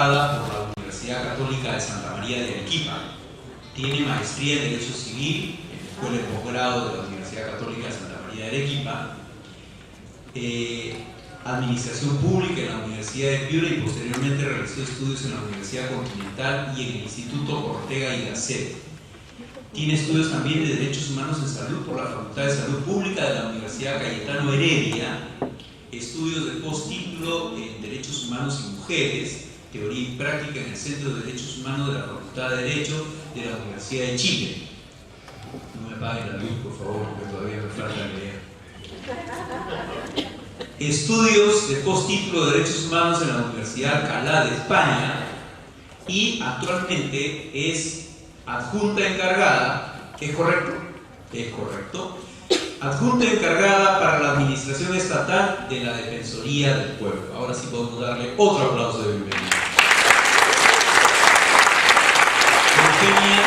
educada por la Universidad Católica de Santa María de Arequipa. Tiene maestría en Derecho Civil en la Escuela de Posgrado de la Universidad Católica de Santa María de Arequipa, Administración Pública en la Universidad de Piura y posteriormente realizó estudios en la Universidad Continental y en el Instituto Ortega y Gasset. Tiene estudios también de Derechos Humanos en Salud por la Facultad de Salud Pública de la Universidad Cayetano Heredia, estudios de posttítulo en Derechos Humanos y Mujeres, Teoría y Práctica en el Centro de Derechos Humanos de la Facultad de Derecho de la Universidad de Chile. No me apaguen la luz, por favor, porque todavía me falta leer. Estudios de posttítulo de Derechos Humanos en la Universidad Alcalá de España y actualmente es adjunta encargada, ¿es correcto? Es correcto. Adjunta encargada para la Administración Estatal de la Defensoría del Pueblo. Ahora sí podemos darle otro aplauso de bienvenida. Eugenia,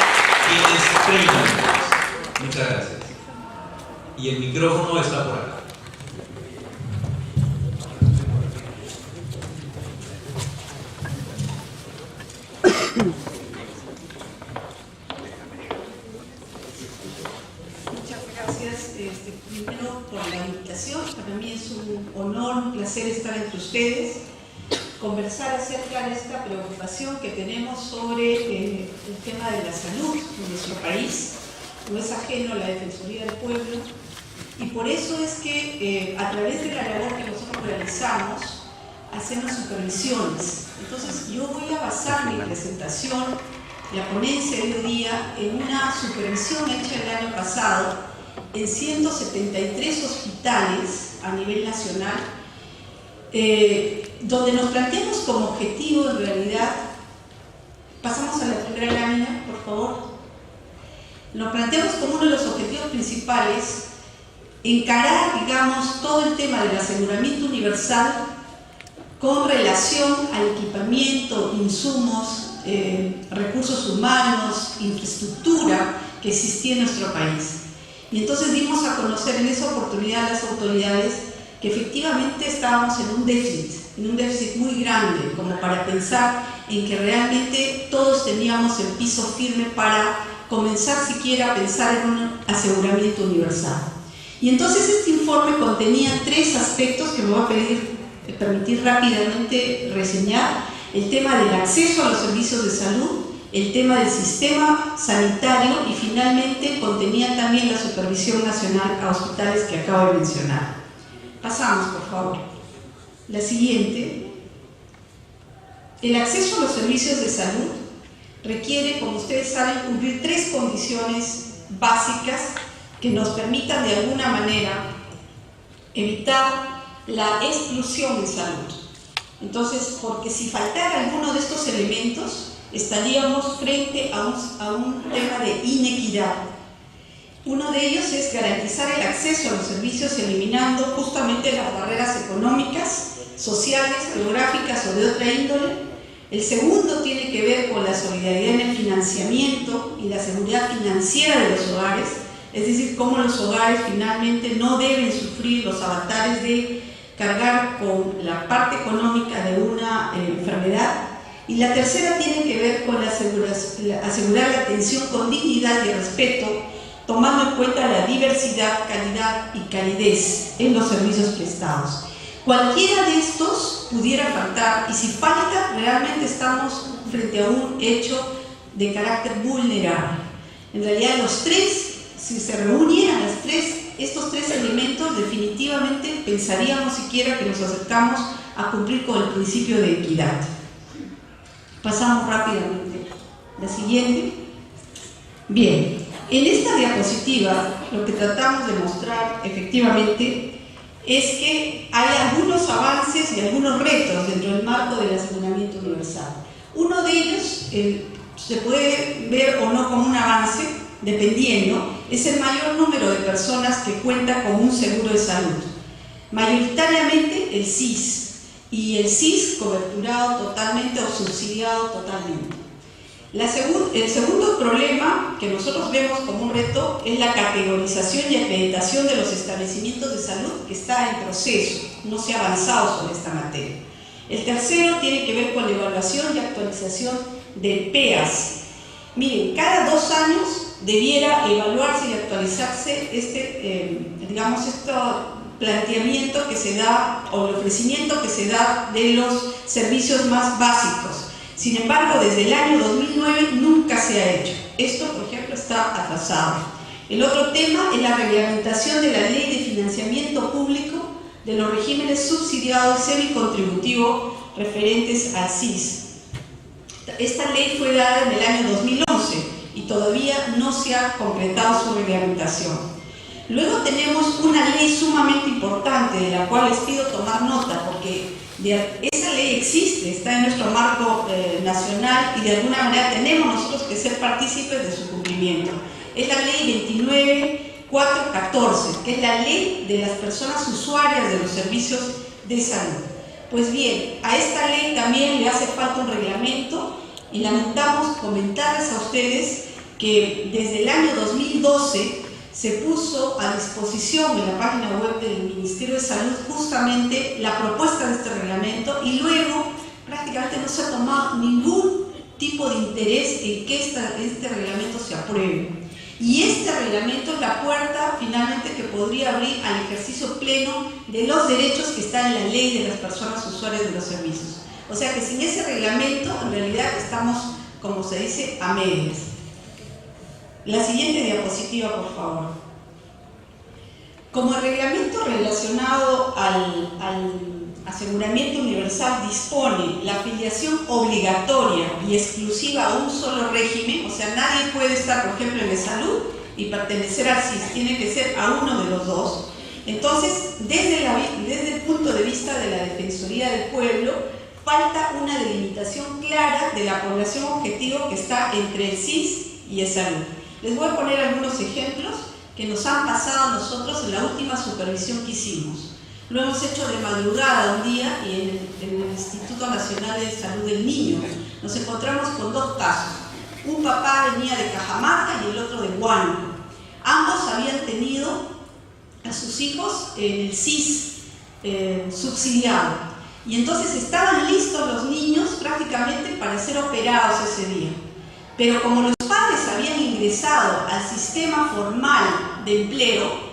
tienes 30 minutos. Muchas gracias. Y el micrófono está por acá. Primero por la invitación, para mí es un honor, un placer estar entre ustedes, conversar acerca de esta preocupación que tenemos sobre el tema de la salud en nuestro país. No es ajeno a la Defensoría del Pueblo y por eso es que a través de la labor que nosotros realizamos hacemos supervisiones. Entonces yo voy a basar mi presentación, la ponencia de hoy día, en una supervisión hecha el año pasado en 173 hospitales a nivel nacional, donde nos planteamos como objetivo en realidad, pasamos a la primera lámina, por favor, nos planteamos como uno de los objetivos principales encarar, digamos, todo el tema del aseguramiento universal con relación al equipamiento, insumos, recursos humanos, infraestructura que existía en nuestro país. Y entonces dimos a conocer en esa oportunidad a las autoridades que efectivamente estábamos en un déficit muy grande, como para pensar en que realmente todos teníamos el piso firme para comenzar siquiera a pensar en un aseguramiento universal. Y entonces este informe contenía 3 aspectos que me voy a permitir rápidamente reseñar: el tema del acceso a los servicios de salud, el tema del sistema sanitario y finalmente contenía también la supervisión nacional a hospitales que acabo de mencionar. Pasamos, por favor. La siguiente. El acceso a los servicios de salud requiere, como ustedes saben, cumplir 3 condiciones básicas que nos permitan de alguna manera evitar la exclusión de salud. Entonces, porque si faltara alguno de estos elementos, estaríamos frente a un tema de inequidad. Uno de ellos es garantizar el acceso a los servicios eliminando justamente las barreras económicas, sociales, geográficas o de otra índole. El segundo tiene que ver con la solidaridad en el financiamiento y la seguridad financiera de los hogares, es decir, cómo los hogares finalmente no deben sufrir los avatares de cargar con la parte económica de una enfermedad. Y la tercera tiene que ver con asegurar la atención con dignidad y respeto, tomando en cuenta la diversidad, calidad y calidez en los servicios prestados. Cualquiera de estos pudiera faltar, y si falta, realmente estamos frente a un hecho de carácter vulnerable. En realidad, los 3, si se reunieran estos 3 elementos, definitivamente pensaríamos siquiera que nos acercamos a cumplir con el principio de equidad. Pasamos rápidamente. La siguiente. Bien, en esta diapositiva lo que tratamos de mostrar efectivamente es que hay algunos avances y algunos retos dentro del marco del aseguramiento universal. Uno de ellos se puede ver o no como un avance, dependiendo, es el mayor número de personas que cuentan con un seguro de salud. Mayoritariamente el SIS, y el SIS coberturado totalmente o subsidiado totalmente. El segundo problema que nosotros vemos como un reto es la categorización y acreditación de los establecimientos de salud, que está en proceso, no se ha avanzado sobre esta materia. El tercero tiene que ver con la evaluación y actualización del PEAS. Miren, cada 2 años debiera evaluarse y actualizarse este planteamiento que se da, o el ofrecimiento que se da de los servicios más básicos. Sin embargo, desde el año 2009 nunca se ha hecho. Esto, por ejemplo, está atrasado. El otro tema es la reglamentación de la Ley de Financiamiento Público de los regímenes subsidiado y semicontributivo referentes al SIS. Esta ley fue dada en el año 2011 y todavía no se ha concretado su reglamentación. Luego tenemos una ley sumamente importante de la cual les pido tomar nota, porque esa ley existe, está en nuestro marco nacional y de alguna manera tenemos nosotros que ser partícipes de su cumplimiento. Es la ley 29414, que es la ley de las personas usuarias de los servicios de salud. Pues bien, a esta ley también le hace falta un reglamento y lamentamos comentarles a ustedes que desde el año 2012 se puso a disposición en la página web del Ministerio de Salud justamente la propuesta de este reglamento y luego prácticamente no se ha tomado ningún tipo de interés en que este reglamento se apruebe. Y este reglamento es la puerta finalmente que podría abrir al ejercicio pleno de los derechos que están en la ley de las personas usuarias de los servicios. O sea que sin ese reglamento en realidad estamos, como se dice, a medias. La siguiente diapositiva, por favor. Como el reglamento relacionado al aseguramiento universal dispone la afiliación obligatoria y exclusiva a un solo régimen, o sea, nadie puede estar, por ejemplo, en la salud y pertenecer al SIS, tiene que ser a uno de los dos. Entonces, desde el punto de vista de la Defensoría del Pueblo, falta una delimitación clara de la población objetivo que está entre el SIS y el salud. Les voy a poner algunos ejemplos que nos han pasado a nosotros en la última supervisión que hicimos. Lo hemos hecho de madrugada un día y en el Instituto Nacional de Salud del Niño nos encontramos con 2 casos. Un papá venía de Cajamarca y el otro de Huánuco. Ambos habían tenido a sus hijos en el SIS subsidiado. Y entonces estaban listos los niños prácticamente para ser operados ese día. Pero como los padres habían ingresado al sistema formal de empleo,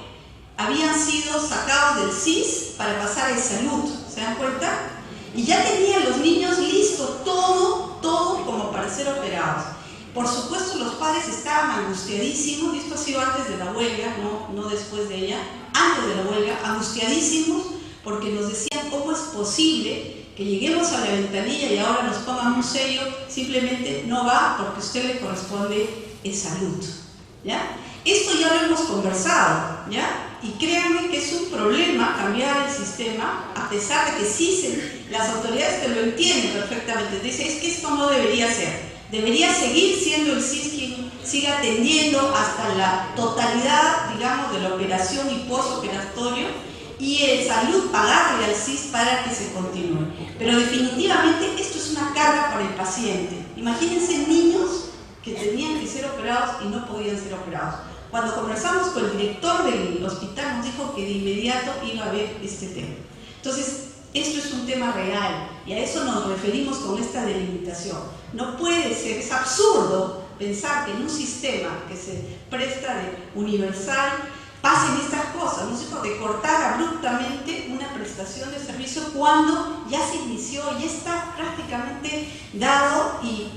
habían sido sacados del SIS para pasar a salud, ¿se dan cuenta? Y ya tenían los niños listos, todo como para ser operados. Por supuesto, los padres estaban angustiadísimos, y esto ha sido antes de la huelga, no después de ella, antes de la huelga, angustiadísimos, porque nos decían cómo es posible que lleguemos a la ventanilla y ahora nos pongan un sello, simplemente no va porque a usted le corresponde el salud, ¿ya? Esto ya lo hemos conversado, ¿ya? Y créanme que es un problema cambiar el sistema, a pesar de que sí las autoridades te lo entienden perfectamente. Dicen, es que esto no debería ser. Debería seguir siendo el SIS quien siga atendiendo hasta la totalidad, digamos, de la operación y postoperatorio, y el salud pagarle al SIS para que se continúe. Pero definitivamente esto es una carga para el paciente. Imagínense niños que tenían que ser operados y no podían ser operados. Cuando conversamos con el director del hospital nos dijo que de inmediato iba a haber este tema. Entonces, esto es un tema real y a eso nos referimos con esta delimitación. No puede ser, es absurdo pensar que en un sistema que se presta de universal pasen estas cosas, ¿no es cierto? De cortar abruptamente una prestación de servicio cuando ya se inició, ya está prácticamente dado y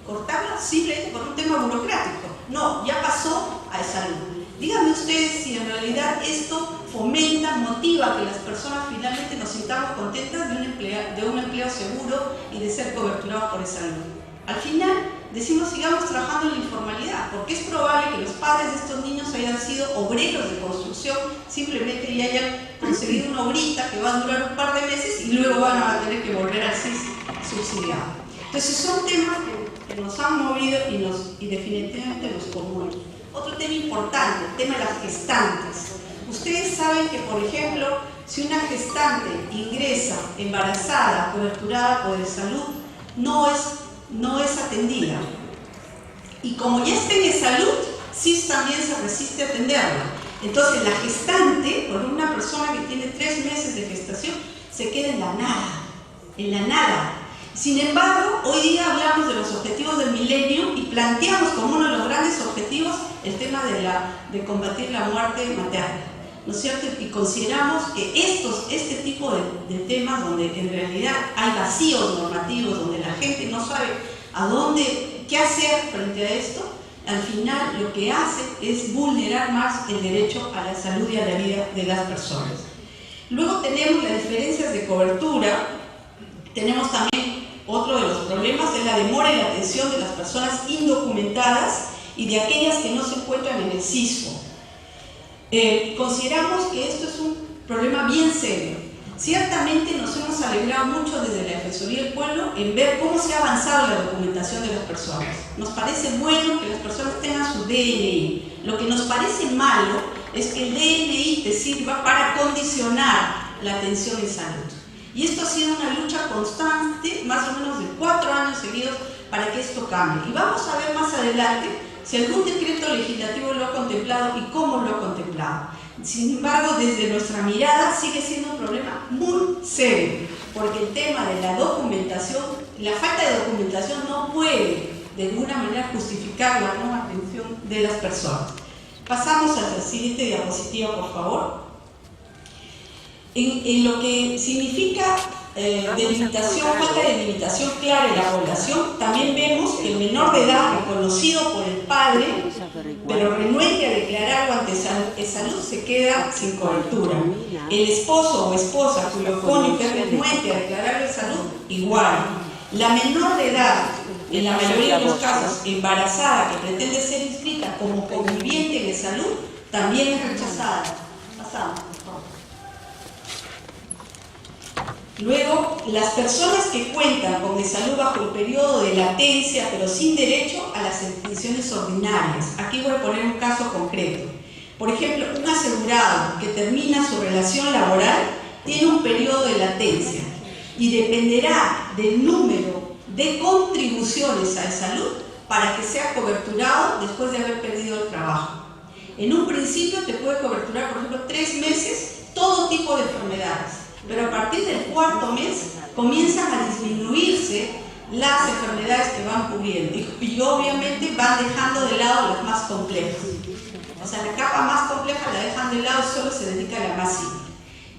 cortarlo simplemente por un tema burocrático. No, ya pasó a salud. Díganme ustedes si en realidad esto fomenta, motiva que las personas finalmente nos sintamos contentas de un empleo seguro y de ser coberturados por esa salud. Al final decimos sigamos trabajando en la informalidad, porque es probable que los padres de estos niños hayan sido obreros de construcción, simplemente y hayan conseguido una obrita que va a durar un par de meses y luego van a tener que volver al SIS subsidiado. Entonces son temas que nos han movido y definitivamente nos conmueven. Otro tema importante, el tema de las gestantes. Ustedes saben que, por ejemplo, si una gestante ingresa embarazada, coberturada por el salud, no es atendida. Y como ya está en salud, SIS también se resiste a atenderla. Entonces la gestante, por una persona que tiene 3 meses de gestación, se queda en la nada. en la nada. Sin embargo, hoy día hablamos de los objetivos del milenio y planteamos como uno de los grandes objetivos el tema de combatir la muerte materna, ¿no es cierto? Y consideramos que este tipo de temas donde en realidad hay vacíos normativos, donde la gente no sabe qué hacer frente a esto, al final lo que hace es vulnerar más el derecho a la salud y a la vida de las personas. Luego tenemos las diferencias de cobertura. Tenemos también otro de los problemas, es la demora en la atención de las personas indocumentadas y de aquellas que no se encuentran en el CISFO. Consideramos que esto es un problema bien serio. Ciertamente nos hemos alegrado mucho desde la Defensoría del Pueblo en ver cómo se ha avanzado la documentación de las personas. Nos parece bueno que las personas tengan su DNI. Lo que nos parece malo es que el DNI te sirva para condicionar la atención en salud. Y esto ha sido una lucha constante, más o menos de 4 años seguidos, para que esto cambie. Y vamos a ver más adelante si algún decreto legislativo lo ha contemplado y cómo lo ha contemplado. Sin embargo, desde nuestra mirada sigue siendo un problema muy serio, porque el tema de la documentación, la falta de documentación no puede de ninguna manera justificar la no atención de las personas. Pasamos a la siguiente diapositiva, por favor. En lo que significa falta de delimitación clara en la población, también vemos que el menor de edad reconocido por el padre, pero renuente a declararlo ante salud, se queda sin cobertura. El esposo o esposa cuyo cónyuge renuente a declararlo en salud, igual. La menor de edad, en la mayoría de los casos embarazada, que pretende ser inscrita como conviviente de salud, también es rechazada. Pasamos. Luego, las personas que cuentan con de salud bajo el periodo de latencia, pero sin derecho a las pensiones ordinarias. Aquí voy a poner un caso concreto. Por ejemplo, un asegurado que termina su relación laboral tiene un periodo de latencia y dependerá del número de contribuciones a la salud para que sea coberturado después de haber perdido el trabajo. En un principio te puede coberturar, por ejemplo, 3 meses, todo tipo de enfermedades. Pero a partir del 4.º mes comienzan a disminuirse las enfermedades que van cubriendo y obviamente van dejando de lado las más complejas. O sea, la capa más compleja la dejan de lado y solo se dedica a la más simple.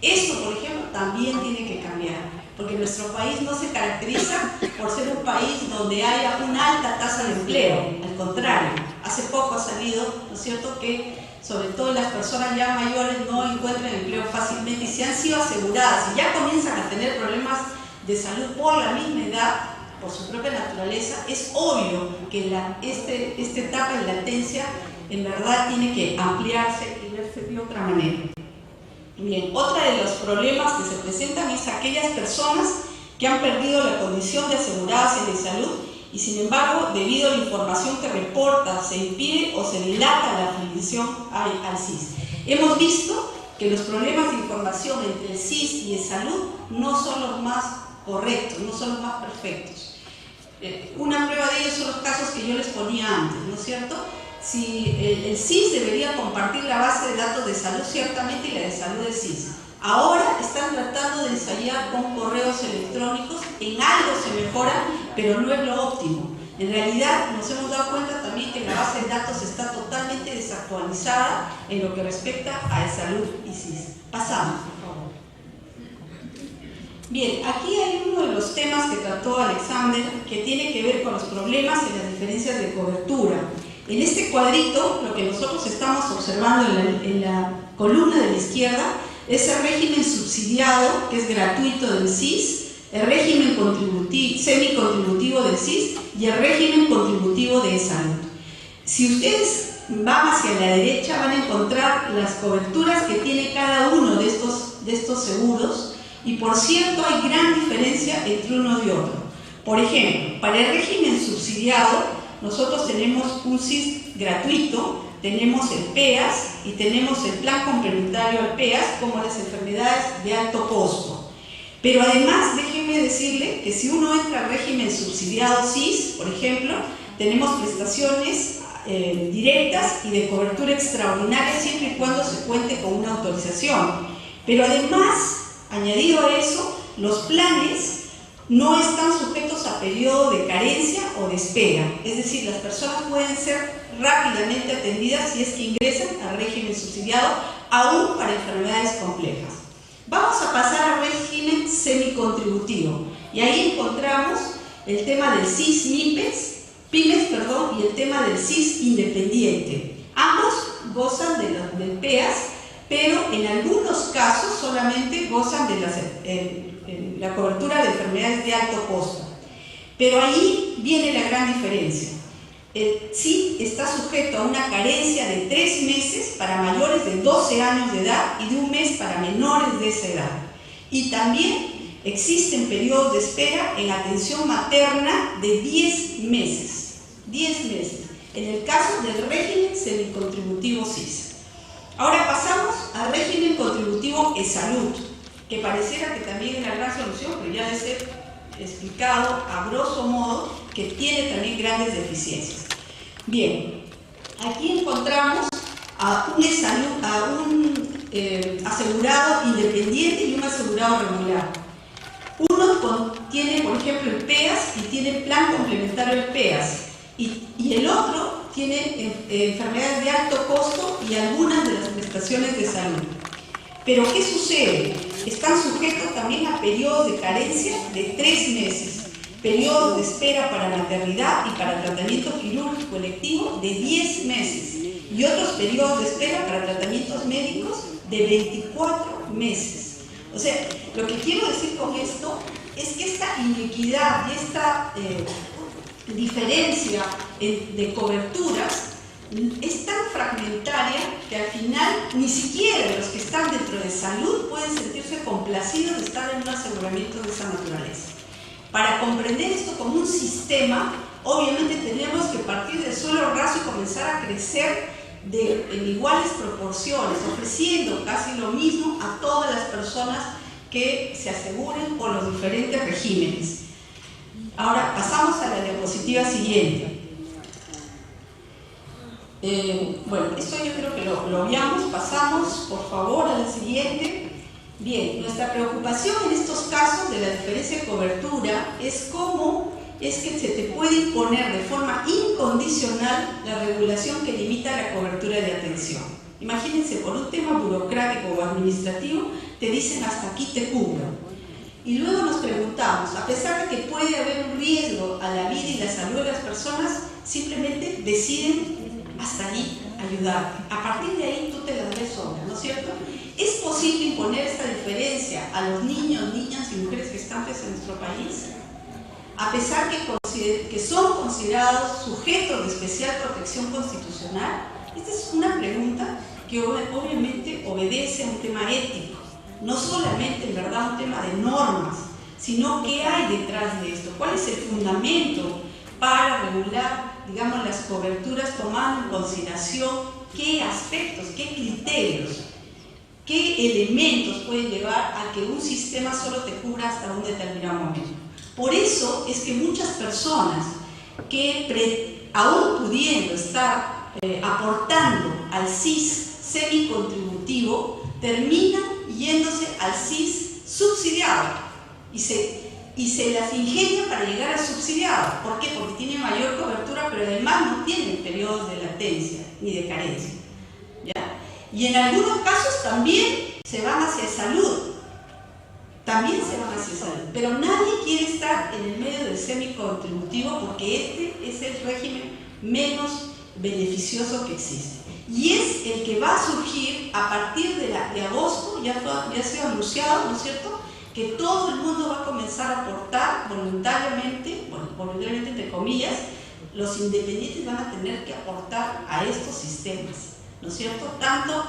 Esto, por ejemplo, también tiene que cambiar, porque nuestro país no se caracteriza por ser un país donde haya una alta tasa de empleo. Al contrario, hace poco ha salido, ¿no es cierto?, que sobre todo las personas ya mayores no encuentran empleo fácilmente y si han sido aseguradas y ya comienzan a tener problemas de salud por la misma edad, por su propia naturaleza, es obvio que esta etapa de latencia en verdad tiene que ampliarse y verse de otra manera. Bien, otro de los problemas que se presentan es aquellas personas que han perdido la condición de aseguradas en la salud y sin embargo, debido a la información que reporta, se impide o se dilata la afiliación al CIS. Hemos visto que los problemas de información entre el CIS y el salud no son los más correctos, no son los más perfectos. Una prueba de ello son los casos que yo les ponía antes, ¿no es cierto? Si el CIS debería compartir la base de datos de salud, ciertamente, y la de salud del CIS. Ahora están tratando de ensayar con correos electrónicos, en algo se mejora, pero no es lo óptimo. En realidad nos hemos dado cuenta también que la base de datos está totalmente desactualizada en lo que respecta a salud y CIS. Pasamos, por favor. Bien, aquí hay uno de los temas que trató Alexander que tiene que ver con los problemas y las diferencias de cobertura. En este cuadrito, lo que nosotros estamos observando en la columna de la izquierda es el régimen subsidiado, que es gratuito del CIS, el régimen semicontributivo del CIS y el régimen contributivo de salud. Si ustedes van hacia la derecha van a encontrar las coberturas que tiene cada uno de estos seguros y por cierto hay gran diferencia entre uno y otro. Por ejemplo, para el régimen subsidiado nosotros tenemos un CIS gratuito, tenemos el PEAS y tenemos el plan complementario al PEAS como las enfermedades de alto costo. Pero además, déjenme decirle que si uno entra al régimen subsidiado CIS, por ejemplo, tenemos prestaciones directas y de cobertura extraordinaria siempre y cuando se cuente con una autorización. Pero además, añadido a eso, los planes no están sujetos a periodo de carencia o de espera, es decir, las personas pueden ser rápidamente atendidas si es que ingresan al régimen subsidiado, aún para enfermedades complejas. Vamos a pasar al régimen semicontributivo, y ahí encontramos el tema del CIS pymes, y el tema del CIS independiente. Ambos gozan del PEAS, pero en algunos casos solamente gozan de la cobertura de enfermedades de alto costo. Pero ahí viene la gran diferencia. El CIS está sujeto a una carencia de 3 meses para mayores de 12 años de edad y de 1 mes para menores de esa edad. Y también existen periodos de espera en atención materna de 10 meses. 10 meses, en el caso del régimen semicontributivo CIS. Ahora pasamos al régimen contributivo e-salud, que pareciera que también es la gran solución, pero ya les he explicado a grosso modo que tiene también grandes deficiencias. Bien, aquí encontramos a un asegurado independiente y un asegurado regular. Uno tiene, por ejemplo, el PEAS y tiene plan complementario del PEAS, y el otro tiene enfermedades de alto costo y algunas de las prestaciones de salud. Pero ¿qué sucede? Están sujetos también a periodos de carencia de 3 meses, periodos de espera para maternidad y para tratamiento quirúrgico electivo de 10 meses y otros periodos de espera para tratamientos médicos de 24 meses. O sea, lo que quiero decir con esto es que esta inequidad y esta diferencia de coberturas es tan fragmentaria que al final ni siquiera los que están dentro de salud pueden sentirse complacidos de estar en un aseguramiento de esa naturaleza. Para comprender esto como un sistema, obviamente tenemos que partir del suelo raso y comenzar a crecer en iguales proporciones, ofreciendo casi lo mismo a todas las personas que se aseguren por los diferentes regímenes. Ahora pasamos a la diapositiva siguiente. Bueno, esto yo creo que lo obviamos, pasamos por favor a la siguiente. Bien, nuestra preocupación en estos casos de la diferencia de cobertura es cómo es que se te puede imponer de forma incondicional la regulación que limita la cobertura de atención. Imagínense, por un tema burocrático o administrativo, te dicen hasta aquí te cubro. Y luego nos preguntamos, a pesar de que puede haber un riesgo a la vida y la salud de las personas, simplemente deciden hasta ahí ayudarte. A partir de ahí tú te las ves sola, ¿no es cierto? ¿Es posible imponer esta diferencia a los niños, niñas y mujeres gestantes en nuestro país? A pesar que son considerados sujetos de especial protección constitucional. Esta es una pregunta que obviamente obedece a un tema ético, no solamente en verdad un tema de normas, sino qué hay detrás de esto, cuál es el fundamento para regular, digamos, las coberturas tomando en consideración qué aspectos, qué criterios, qué elementos pueden llevar a que un sistema solo te cubra hasta un determinado momento. Por eso es que muchas personas que aún pudiendo estar aportando al CIS semicontributivo terminan yéndose al CIS subsidiado y se las ingenia para llegar al subsidiado. ¿Por qué? Porque tiene mayor cobertura, pero además no tienen periodos de latencia ni de carencia, ¿ya? Y en algunos casos también se van hacia salud. También se van hacia salud. Pero nadie quiere estar en el medio del semicontributivo porque este es el régimen menos beneficioso que existe. Y es el que va a surgir a partir de agosto, ya ha sido anunciado, ¿no es cierto?, que todo el mundo va a comenzar a aportar voluntariamente, bueno, voluntariamente entre comillas, los independientes van a tener que aportar a estos sistemas, ¿no es cierto?, tanto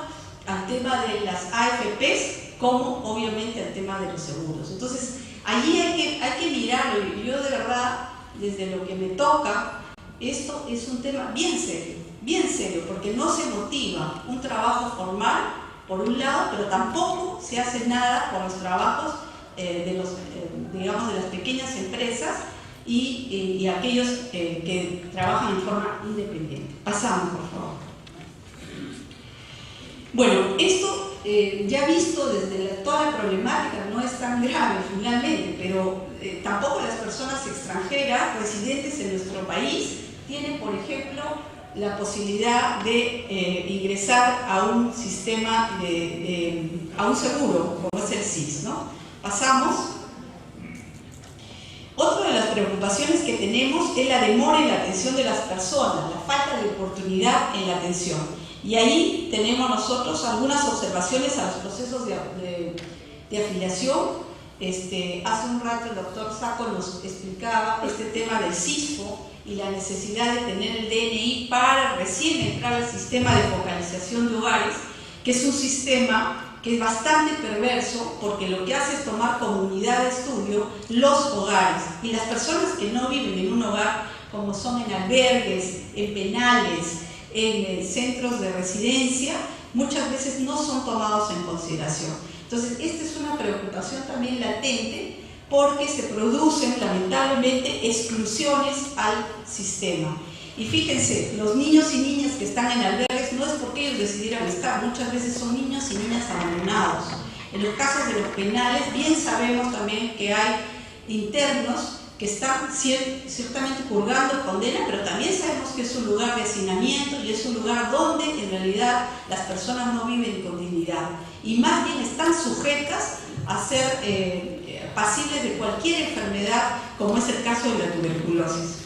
al tema de las AFPs como obviamente al tema de los seguros. Entonces, allí hay que mirarlo, y yo de verdad, desde lo que me toca, esto es un tema bien serio, porque no se motiva un trabajo formal, por un lado, pero tampoco se hace nada por los trabajos digamos, de las pequeñas empresas y aquellos que trabajan en forma independiente. Pasamos, por favor. Bueno, esto ya visto desde toda la problemática, no es tan grave finalmente, pero tampoco las personas extranjeras residentes en nuestro país tienen, por ejemplo, la posibilidad de ingresar a un sistema, a un seguro, como es el SIS, ¿no? Pasamos. Otra de las preocupaciones que tenemos es la demora en la atención de las personas, la falta de oportunidad en la atención. Y ahí tenemos nosotros algunas observaciones a los procesos de afiliación. Hace un rato el doctor Saco nos explicaba este tema del CISFO y la necesidad de tener el DNI para recién entrar al sistema de focalización de hogares, que es un sistema que es bastante perverso porque lo que hace es tomar como unidad de estudio los hogares, y las personas que no viven en un hogar, como son en albergues, en penales, en centros de residencia, muchas veces no son tomados en consideración. Entonces, esta es una preocupación también latente, porque se producen lamentablemente exclusiones al sistema. Y fíjense, los niños y niñas que están en albergues no es porque ellos decidieran estar, muchas veces son niños y niñas abandonados. En los casos de los penales, bien sabemos también que hay internos que están ciertamente purgando condena, pero también sabemos que es un lugar de hacinamiento y es un lugar donde en realidad las personas no viven con dignidad y más bien están sujetas a ser pasibles de cualquier enfermedad, como es el caso de la tuberculosis.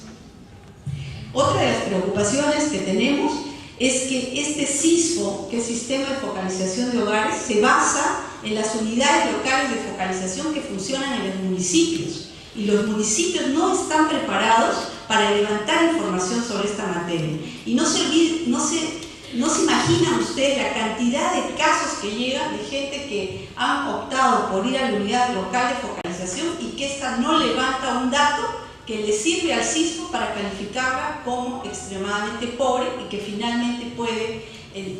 Otra de las preocupaciones que tenemos es que este SISFO, que es Sistema de Focalización de Hogares, se basa en las unidades locales de focalización que funcionan en los municipios, y los municipios no están preparados para levantar información sobre esta materia. Y no se imaginan ustedes la cantidad de casos que llegan de gente que han optado por ir a la unidad local de focalización y que ésta no levanta un dato que le sirve al CISFO para calificarla como extremadamente pobre y que finalmente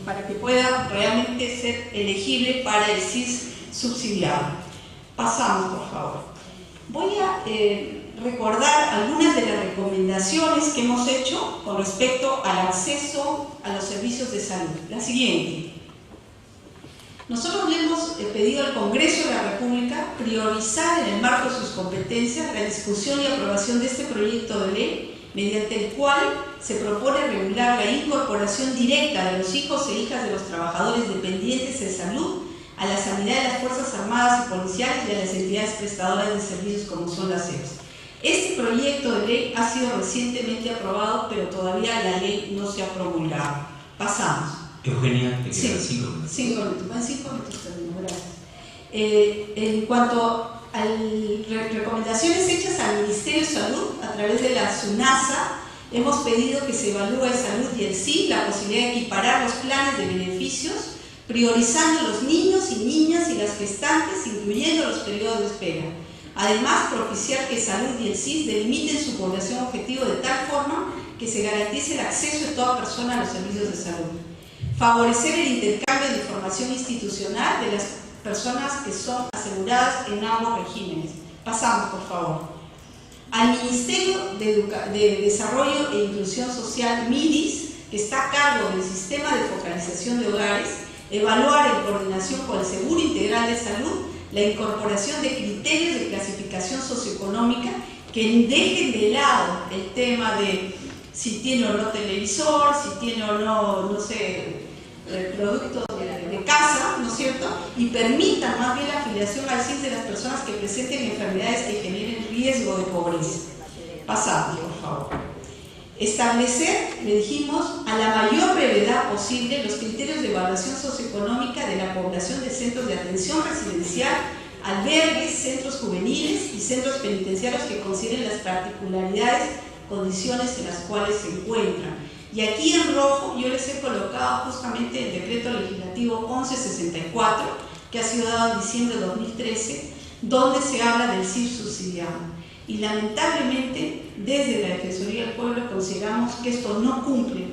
para que pueda realmente ser elegible para el SIS subsidiado. Pasamos, por favor. Voy a recordar algunas de las recomendaciones que hemos hecho con respecto al acceso a los servicios de salud. La siguiente. Nosotros le hemos pedido al Congreso de la República priorizar en el marco de sus competencias la discusión y aprobación de este proyecto de ley, mediante el cual se propone regular la incorporación directa de los hijos e hijas de los trabajadores dependientes de salud a la sanidad de las Fuerzas Armadas y Policiales y a las entidades prestadoras de servicios como son las EPS. Este proyecto de ley ha sido recientemente aprobado, pero todavía la ley no se ha promulgado. Pasamos. Eugenia, te quedan 5 minutos. 5 minutos, van 5 minutos también, gracias. En cuanto a recomendaciones hechas al Ministerio de Salud, a través de la SUNASA, hemos pedido que se evalúe en Salud y el SIC la posibilidad de equiparar los planes de beneficios, priorizando a los niños y niñas y las gestantes, incluyendo los periodos de espera. Además, propiciar que Salud y el SIS delimiten su población objetivo de tal forma que se garantice el acceso de toda persona a los servicios de salud. Favorecer el intercambio de información institucional de las personas que son aseguradas en ambos regímenes. Pasamos, por favor. Al Ministerio de Desarrollo e Inclusión Social, MIDIS, que está a cargo del Sistema de Focalización de Hogares, evaluar en coordinación con el Seguro Integral de Salud la incorporación de criterios de clasificación socioeconómica que dejen de lado el tema de si tiene o no televisor, si tiene o no, no sé, productos de casa, ¿no es cierto? Y permitan más bien la afiliación al SIS de las personas que presenten enfermedades que generen riesgo de pobreza. Pasamos, por favor. Establecer, le dijimos, a la mayor brevedad posible los criterios de evaluación socioeconómica de la población de centros de atención residencial, albergues, centros juveniles y centros penitenciarios que consideren las particularidades, condiciones en las cuales se encuentran. Y aquí en rojo yo les he colocado justamente el decreto legislativo 1164, que ha sido dado en diciembre de 2013, donde se habla del SIF subsidiado. Y lamentablemente, desde la Defensoría del Pueblo consideramos que esto no cumple,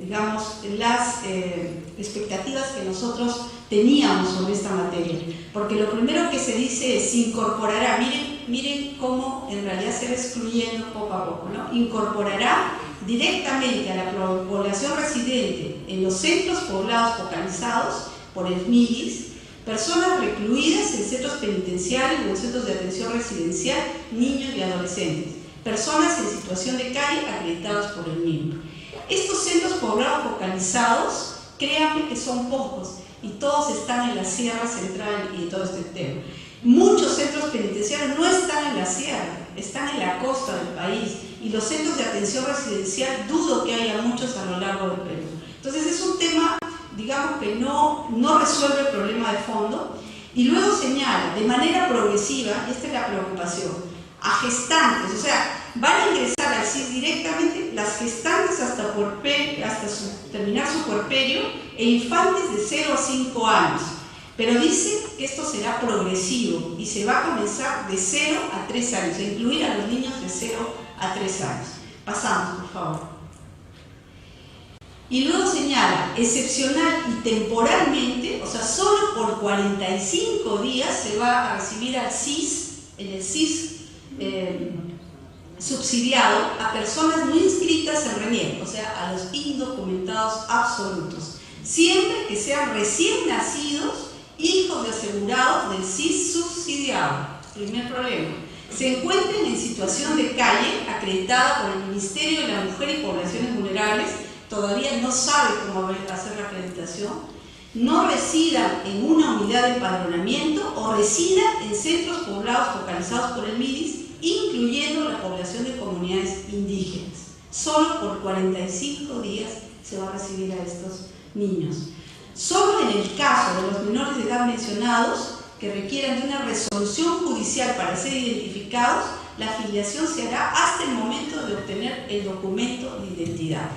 digamos, las expectativas que nosotros teníamos sobre esta materia. Porque lo primero que se dice es incorporará, miren cómo en realidad se va excluyendo poco a poco, ¿no? Incorporará directamente a la población residente en los centros poblados focalizados por el MIDIS, personas recluidas en centros penitenciarios o en centros de atención residencial, niños y adolescentes, personas en situación de calle acreditados por el MIDIS. Estos centros poblados focalizados, créanme que son pocos y todos están en la Sierra Central y todo este tema. Muchos centros penitenciarios no están en la sierra, están en la costa del país, y los centros de atención residencial dudo que haya muchos a lo largo del Perú. Entonces es un tema, digamos, que no resuelve el problema de fondo. Y luego señala, de manera progresiva, y esta es la preocupación, a gestantes, o sea, van a ingresar al CIS directamente las gestantes hasta terminar su puerperio, e infantes de 0 a 5 años. Pero dice que esto será progresivo y se va a comenzar de 0 a 3 años, e incluir a los niños de 0 a 3 años. Pasamos, por favor. Y luego señala, excepcional y temporalmente, o sea, solo por 45 días se va a recibir al CIS, en el CIS subsidiado, a personas no inscritas en RENIEC, o sea, a los indocumentados absolutos, siempre que sean recién nacidos, hijos de asegurados del CIS subsidiado. Primer problema. Se encuentren en situación de calle, acreditada por el Ministerio de la Mujer y Poblaciones Vulnerables, todavía no sabe cómo hacer la acreditación, no residan en una unidad de empadronamiento o residan en centros poblados focalizados por el MIDIS, incluyendo la población de comunidades indígenas. Solo por 45 días se va a recibir a estos niños. Solo en el caso de los menores de edad mencionados, que requieran de una resolución judicial para ser identificados, la afiliación se hará hasta el momento de obtener el documento de identidad.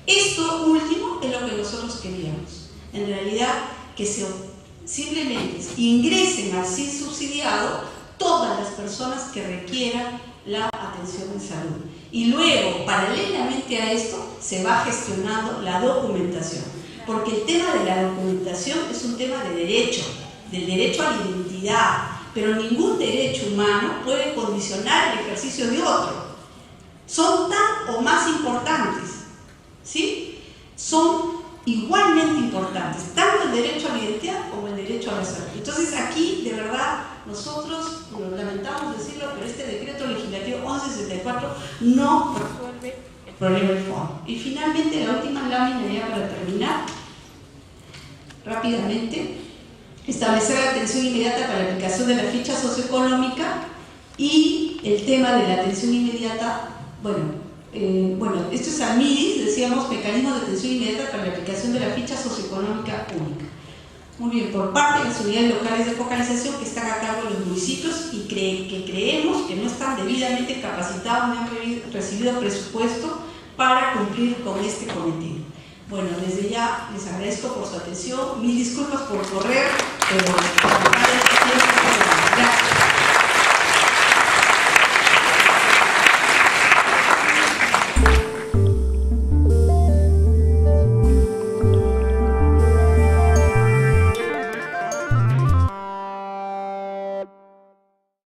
Esto último es lo que nosotros queríamos. En realidad, que simplemente ingresen al CIS subsidiado todas las personas que requieran la atención en salud. Y luego, paralelamente a esto, se va gestionando la documentación. Porque el tema de la documentación es un tema de derecho, del derecho a la identidad, pero ningún derecho humano puede condicionar el ejercicio de otro. Son tan o más importantes, ¿sí? Son igualmente importantes, tanto el derecho a la identidad como el derecho a la salud. Entonces aquí, de verdad, nosotros lamentamos decirlo, pero este decreto legislativo 1164 no resuelve el problema de fondo. Y finalmente, la última lámina, ya para terminar, rápidamente, establecer la atención inmediata para la aplicación de la ficha socioeconómica y el tema de la atención inmediata, esto es al MIDIS, decíamos, mecanismos de atención inmediata para la aplicación de la ficha socioeconómica única. Muy bien, por parte de las unidades locales de focalización que están a cargo de los municipios y que creemos que no están debidamente capacitados ni han recibido presupuesto para cumplir con este cometido. Bueno, desde ya les agradezco por su atención, mil disculpas por correr, pero